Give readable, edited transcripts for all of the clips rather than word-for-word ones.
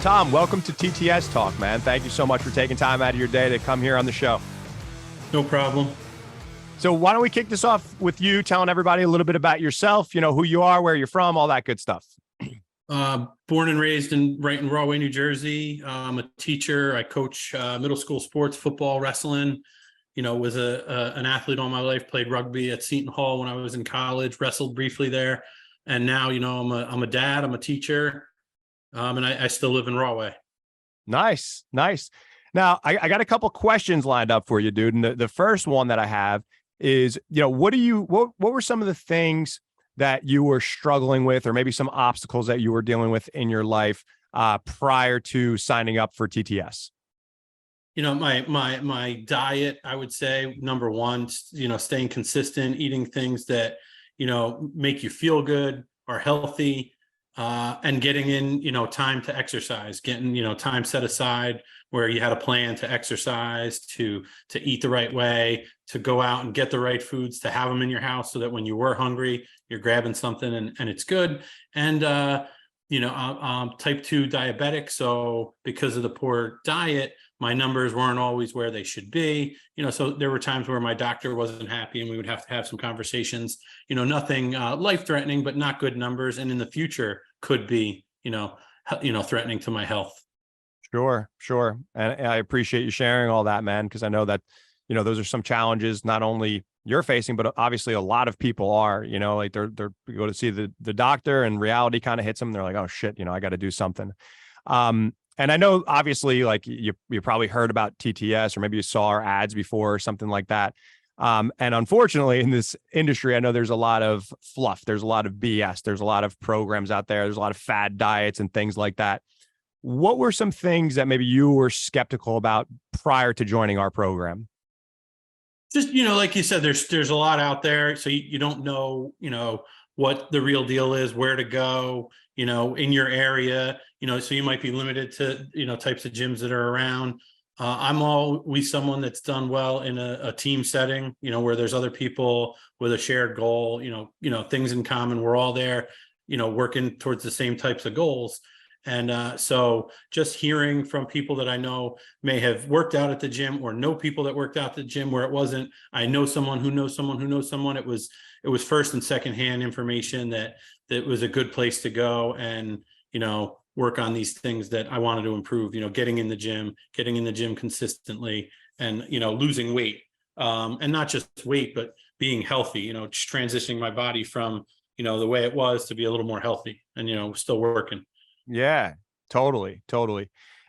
Tom, welcome to TTS Talk, man. Thank you so much for taking time out of your day to come here on the show. No problem. So why don't we kick this off with you telling everybody a little bit about yourself, who you are, where you're from, all that good stuff. Born and raised right in Rahway, New Jersey. I'm a teacher. I coach middle school sports, football, wrestling. Was an athlete all my life, played rugby at Seton Hall when I was in college, wrestled briefly there. And now, I'm a dad, I'm a teacher, and I still live in Rahway. Nice. Now, I got a couple questions lined up for you, dude. And the first one that I have is, what were some of the things that you were struggling with, or maybe some obstacles that you were dealing with in your life prior to signing up for TTS? My diet, I would say, number one, staying consistent, eating things that, make you feel good, are healthy, and getting in, time to exercise, getting, time set aside where you had a plan to exercise, to eat the right way, to go out and get the right foods, to have them in your house so that when you were hungry, you're grabbing something and it's good. And, I'm type 2 diabetic. So because of the poor diet, my numbers weren't always where they should be, so there were times where my doctor wasn't happy and we would have to have some conversations, nothing life-threatening, but not good numbers. And in the future could be, threatening to my health. Sure. And I appreciate you sharing all that, man, because I know that, those are some challenges not only you're facing, but obviously a lot of people are, like they're go to see the doctor and reality kind of hits them. They're like, oh shit, I got to do something. And I know obviously like you probably heard about TTS, or maybe you saw our ads before or something like that. And unfortunately in this industry, I know there's a lot of fluff. There's a lot of BS. There's a lot of programs out there. There's a lot of fad diets and things like that. What were some things that maybe you were skeptical about prior to joining our program? Just, like you said, there's a lot out there. So you don't know, what the real deal is, where to go, in your area, so you might be limited to, types of gyms that are around. I'm always someone that's done well in a team setting, where there's other people with a shared goal, things in common. We're all there, working towards the same types of goals. And so just hearing from people that I know may have worked out at the gym, or know people that worked out at the gym where it wasn't, I know someone who knows someone who knows someone. It was first and secondhand information that was a good place to go and, work on these things that I wanted to improve, getting in the gym consistently, and, losing weight, and not just weight, but being healthy, just transitioning my body from, the way it was to be a little more healthy and, still working. Yeah, totally.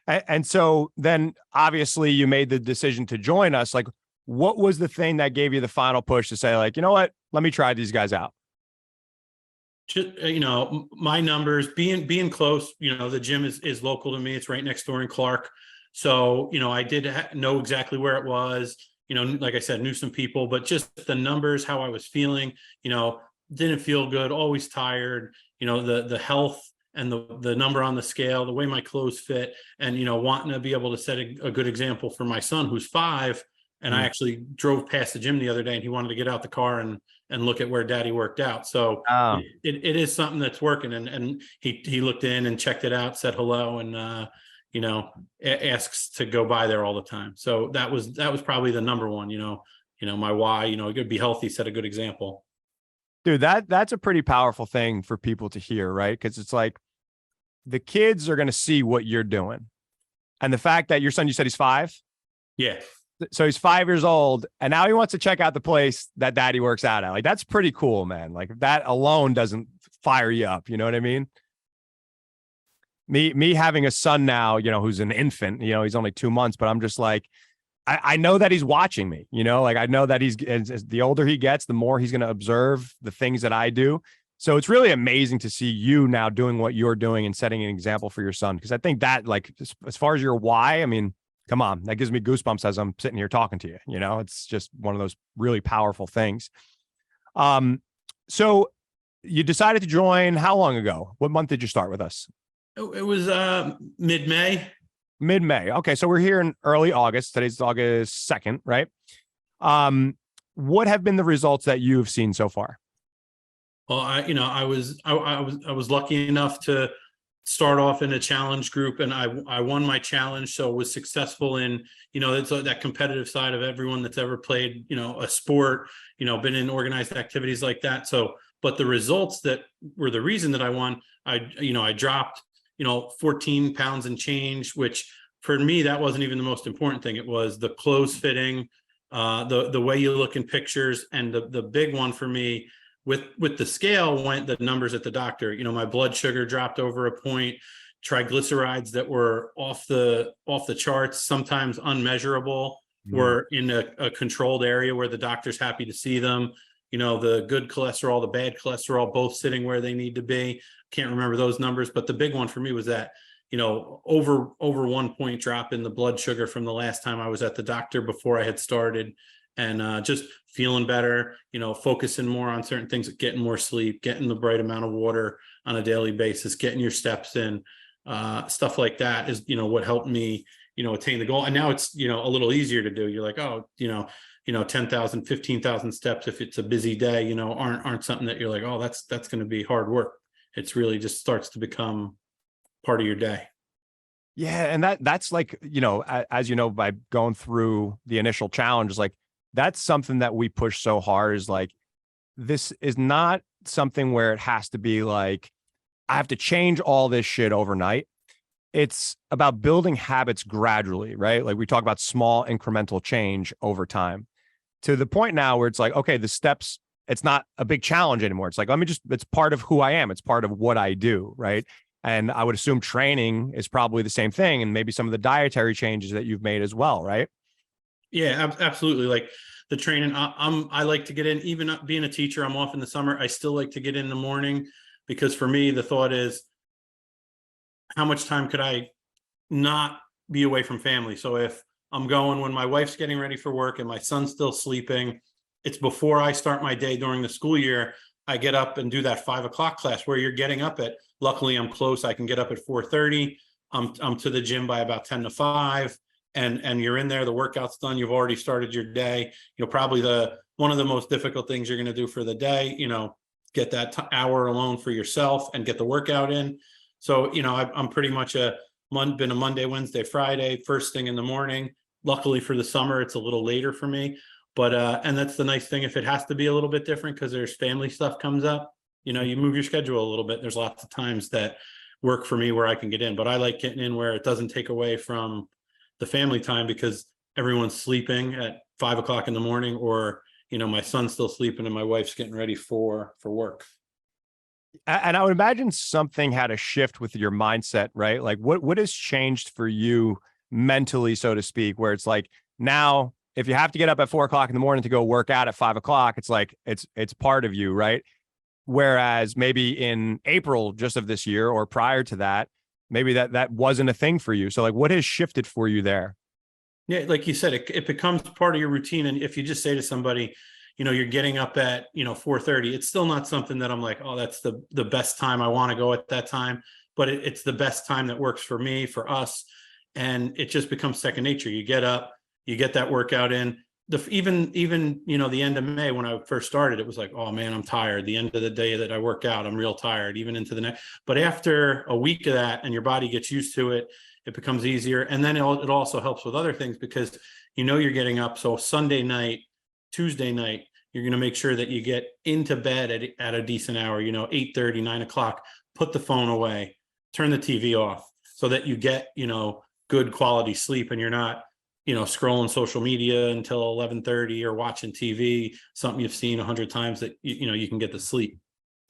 And so then obviously you made the decision to join us. Like, what was the thing that gave you the final push to say, like, you know what, let me try these guys out? Just, my numbers being close, the gym is local to me. It's right next door in Clark. So, I did know exactly where it was, like I said, knew some people, but just the numbers, how I was feeling, didn't feel good, always tired, the health and the number on the scale, the way my clothes fit, and, wanting to be able to set a good example for my son who's 5. And I actually drove past the gym the other day and he wanted to get out the car and look at where daddy worked out. So it is something that's working. And he looked in and checked it out, said hello, and, asks to go by there all the time. So that was probably the number one, my why, you could be healthy, set a good example. Dude, that's a pretty powerful thing for people to hear, right? Because it's like the kids are going to see what you're doing. And the fact that your son, you said he's 5? Yeah. So he's 5 years old and now he wants to check out the place that daddy works out at. Like, that's pretty cool, man. Like, that alone doesn't fire you up. You know what I mean? Me having a son now, who's an infant, he's only 2 months, but I'm just like, I know that he's watching me, like I know that as the older he gets, the more he's going to observe the things that I do. So it's really amazing to see you now doing what you're doing and setting an example for your son. Cause I think that, like, as far as your why, I mean, come on, that gives me goosebumps as I'm sitting here talking to you. It's just one of those really powerful things. So you decided to join how long ago? What month did you start with us? It was mid-May. Mid-May. Okay, so we're here in early August. Today's August 2nd, right? What have been the results that you've seen so far? Well, I was lucky enough to start off in a challenge group, and I won my challenge, so was successful in, it's that competitive side of everyone that's ever played, a sport, been in organized activities like that. So, but the results that were the reason that I won, I dropped, 14 pounds and change, which for me, that wasn't even the most important thing. It was the clothes fitting, the way you look in pictures, and the big one for me with the scale went the numbers at the doctor. My blood sugar dropped over a point, triglycerides that were off the charts, sometimes unmeasurable, were in a controlled area where the doctor's happy to see them. The good cholesterol, the bad cholesterol, both sitting where they need to be. Can't remember those numbers, but the big one for me was that, over 1 point drop in the blood sugar from the last time I was at the doctor before I had started. And just feeling better, focusing more on certain things, getting more sleep, getting the right amount of water on a daily basis, getting your steps in, stuff like that is, what helped me, attain the goal. And now it's, a little easier to do. You're like, oh, 10,000, 15,000 steps, if it's a busy day, aren't something that you're like, oh, that's going to be hard work. It's really just starts to become part of your day. Yeah. And that's like, as you know, by going through the initial challenge, like that's something that we push so hard is like, this is not something where it has to be like, I have to change all this shit overnight. It's about building habits gradually, right? Like we talk about small incremental change over time to the point now where it's like, okay, the steps, it's not a big challenge anymore. It's like, it's part of who I am. It's part of what I do. Right. And I would assume training is probably the same thing. And maybe some of the dietary changes that you've made as well. Right. Yeah, absolutely. Like the training, I like to get in, even being a teacher, I'm off in the summer. I still like to get in the morning, because for me, the thought is, how much time could I not be away from family? So if I'm going when my wife's getting ready for work and my son's still sleeping, it's before I start my day during the school year. I get up and do that 5 o'clock class where you're getting up at, luckily I'm close. I can get up at 4:30. I'm to the gym by about 10 to 5. And you're in there, the workout's done, you've already started your day. Probably one of the most difficult things you're going to do for the day, get that hour alone for yourself and get the workout in. So, I'm pretty much been a Monday, Wednesday, Friday, first thing in the morning. Luckily for the summer, it's a little later for me. But, and that's the nice thing, if it has to be a little bit different because there's family stuff comes up, you move your schedule a little bit. There's lots of times that work for me where I can get in, but I like getting in where it doesn't take away from the family time, because everyone's sleeping at 5 o'clock in the morning, or, my son's still sleeping and my wife's getting ready for work. And I would imagine something had a shift with your mindset, right? Like what has changed for you mentally, so to speak, where it's like now, if you have to get up at 4 o'clock in the morning to go work out at 5 o'clock, it's like, it's part of you, right? Whereas maybe in April just of this year or prior to that, maybe that wasn't a thing for you. So like, what has shifted for you there? Yeah, like you said, it becomes part of your routine. And if you just say to somebody, you're getting up at 4:30, it's still not something that I'm like, oh, that's the best time, I want to go at that time. But it's the best time that works for me, for us. And it just becomes second nature. You get up, you get that workout in. Even the end of May when I first started, it was like, oh man, I'm tired. The end of the day that I work out, I'm real tired, even into the next. But after a week of that and your body gets used to it, it becomes easier. And then it also helps with other things, because you're getting up. So Sunday night, Tuesday night, you're going to make sure that you get into bed at a decent hour, 8:30, 9 o'clock, put the phone away, turn the TV off, so that you get, good quality sleep, and you're not, scrolling social media until 11:30 or watching TV, something you've seen 100 times, that, you can get the sleep.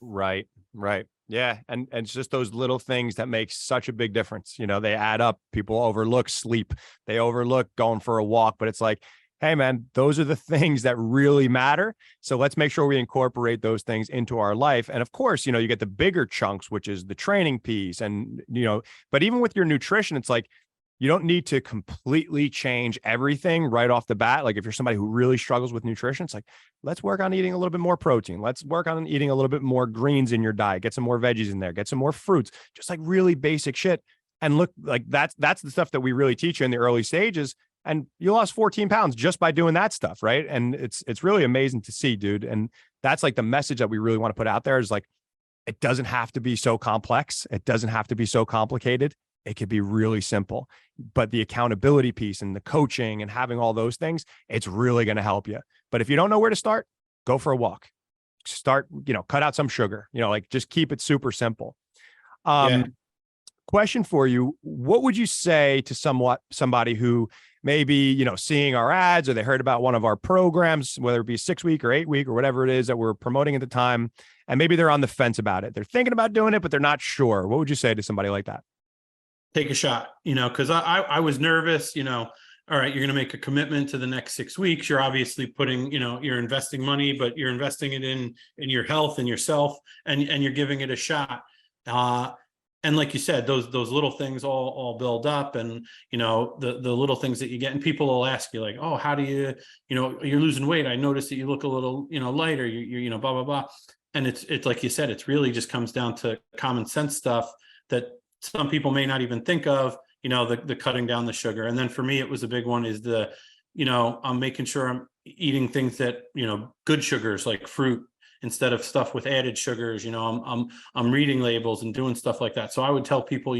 Right. Right. Yeah. And it's just those little things that make such a big difference. They add up. People overlook sleep. They overlook going for a walk, but it's like, hey man, those are the things that really matter. So let's make sure we incorporate those things into our life. And of course, you get the bigger chunks, which is the training piece. And, but even with your nutrition, it's like, you don't need to completely change everything right off the bat. Like if you're somebody who really struggles with nutrition, it's like, let's work on eating a little bit more protein. Let's work on eating a little bit more greens in your diet, get some more veggies in there, get some more fruits, just like really basic shit. And look, like that's the stuff that we really teach you in the early stages. And you lost 14 pounds just by doing that stuff. Right. And it's really amazing to see, dude. And that's like the message that we really want to put out there is like, It doesn't have to be so complex. It doesn't have to be so complicated. It could be really simple, but the accountability piece and the coaching and having all those things, it's really going to help you. But if you don't know where to start, go for a walk. Start, cut out some sugar, like just keep it super simple. Yeah. Question for you. What would you say to somebody who maybe, seeing our ads or they heard about one of our programs, whether it be 6-week or 8-week or whatever it is that we're promoting at the time, and maybe they're on the fence about it. They're thinking about doing it, but they're not sure. What would you say to somebody like that? Take a shot, because I was nervous, all right, you're going to make a commitment to the next 6 weeks. You're obviously putting, you're investing money, but you're investing it in your health and yourself, and you're giving it a shot. And like you said, those little things all build up, and the little things that you get, and people will ask you like, oh, how do you, you're losing weight. I noticed that you look a little, lighter. You blah blah blah. And it's like you said, it's really just comes down to common sense stuff that some people may not even think of. The cutting down the sugar. And then for me, it was a big one is I'm making sure I'm eating things that, good sugars like fruit instead of stuff with added sugars. I'm reading labels and doing stuff like that. So I would tell people,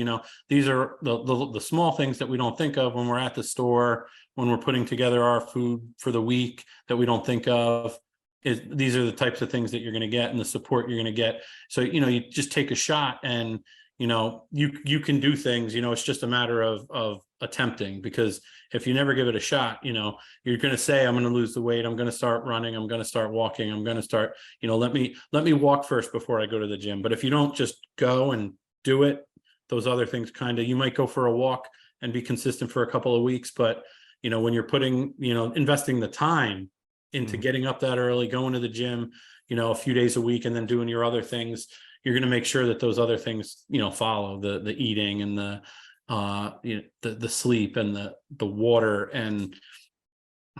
these are the small things that we don't think of when we're at the store, when we're putting together our food for the week that we don't think of. These are the types of things that you're going to get and the support you're going to get. So, you just take a shot and you can do things. It's just a matter of attempting, because if you never give it a shot, you're going to say, I'm going to lose the weight. I'm going to start running. I'm going to start walking. I'm going to start, let me walk first before I go to the gym. But if you don't just go and do it, those other things you might go for a walk and be consistent for a couple of weeks. But, when you're putting, investing the time into getting up that early, going to the gym, a few days a week, and then doing your other things, you're going to make sure that those other things, follow the eating and the sleep and the water and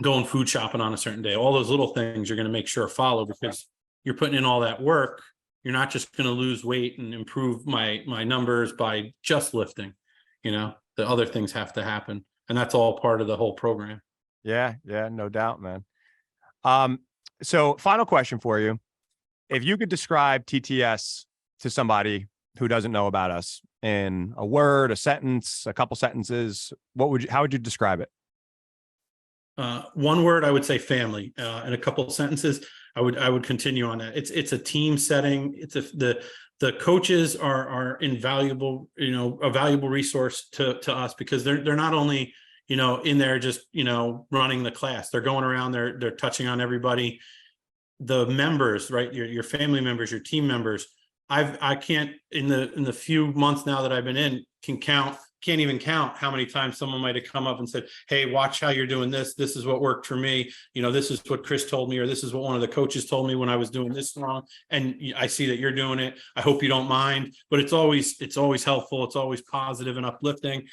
going food shopping on a certain day. All those little things you're going to make sure follow, because you're putting in all that work. You're not just going to lose weight and improve my numbers by just lifting. The other things have to happen, and that's all part of the whole program. Yeah, no doubt, man. So final question for you. If you could describe TTS to somebody who doesn't know about us in a word, a sentence, a couple sentences, how would you describe it? One word, I would say family. In a couple of sentences, I would continue on that. It's a team setting. The coaches are invaluable, a valuable resource to us, because they're not only, in there just, running the class. They're going around, they're touching on everybody. The members, right? Your family members, your team members. I can't, in the few months now that I've been in, can't even count how many times someone might have come up and said, hey, watch how you're doing this. This is what worked for me. This is what Chris told me, or this is what one of the coaches told me when I was doing this wrong. And I see that you're doing it. I hope you don't mind, but it's always helpful. It's always positive and uplifting.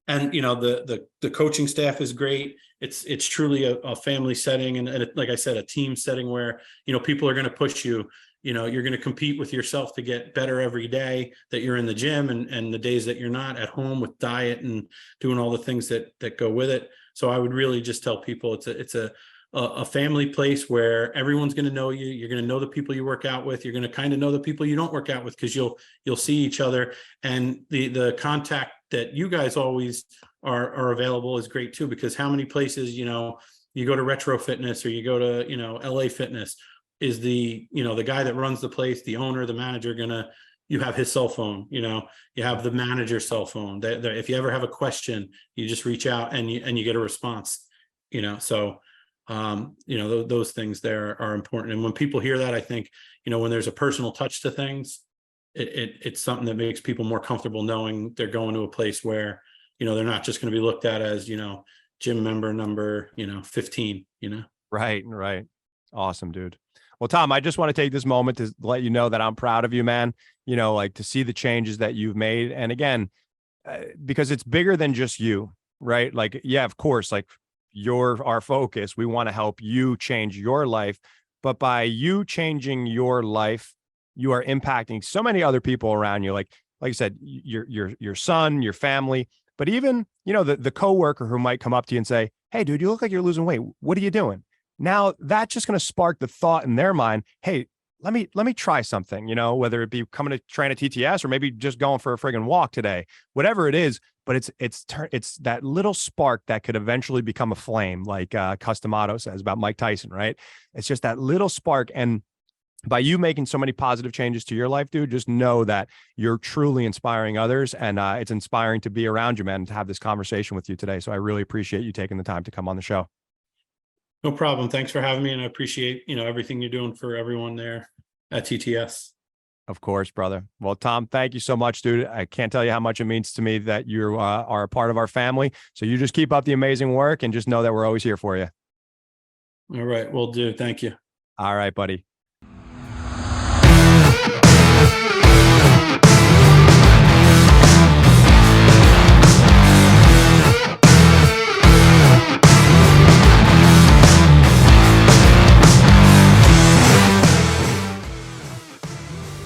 And, the coaching staff is great. It's truly a family setting. And like I said, a team setting where, people are going to push you. You're going to compete with yourself to get better every day that you're in the gym, and the days that you're not at home with diet and doing all the things that go with it. So I would really just tell people it's a family place where everyone's going to know you. You're going to know the people you work out with. You're going to kind of know the people you don't work out with, because you'll see each other, and the contact that you guys always are available is great too, because how many places, you go to Retro Fitness or you go to, LA Fitness, is the guy that runs the place, the owner, the manager, you have his cell phone, you have the manager's cell phone. If you ever have a question, you just reach out and you get a response, so those things there are important. And when people hear that, I think, when there's a personal touch to things, it's something that makes people more comfortable knowing they're going to a place where, they're not just going to be looked at as, gym member number, 15, Right. Awesome, dude. Well, Tom, I just want to take this moment to let you know that I'm proud of you, man. Like to see the changes that you've made. And again, because it's bigger than just you, right? Like, yeah, of course, like you're our focus. We want to help you change your life. But by you changing your life, you are impacting so many other people around you. Like I said, your son, your family, but even, the coworker who might come up to you and say, hey, dude, you look like you're losing weight. What are you doing? Now that's just going to spark the thought in their mind, hey, let me try something, whether it be coming to train at TTS or maybe just going for a friggin' walk today, whatever it is. But it's that little spark that could eventually become a flame, like Customato says about Mike Tyson, right? It's just that little spark. And by you making so many positive changes to your life, dude, just know that you're truly inspiring others. And it's inspiring to be around you, man, and to have this conversation with you today. So I really appreciate you taking the time to come on the show. No problem. Thanks for having me. And I appreciate, everything you're doing for everyone there at TTS. Of course, brother. Well, Tom, thank you so much, dude. I can't tell you how much it means to me that you are a part of our family. So you just keep up the amazing work and just know that we're always here for you. All right. Will do. Thank you. All right, buddy.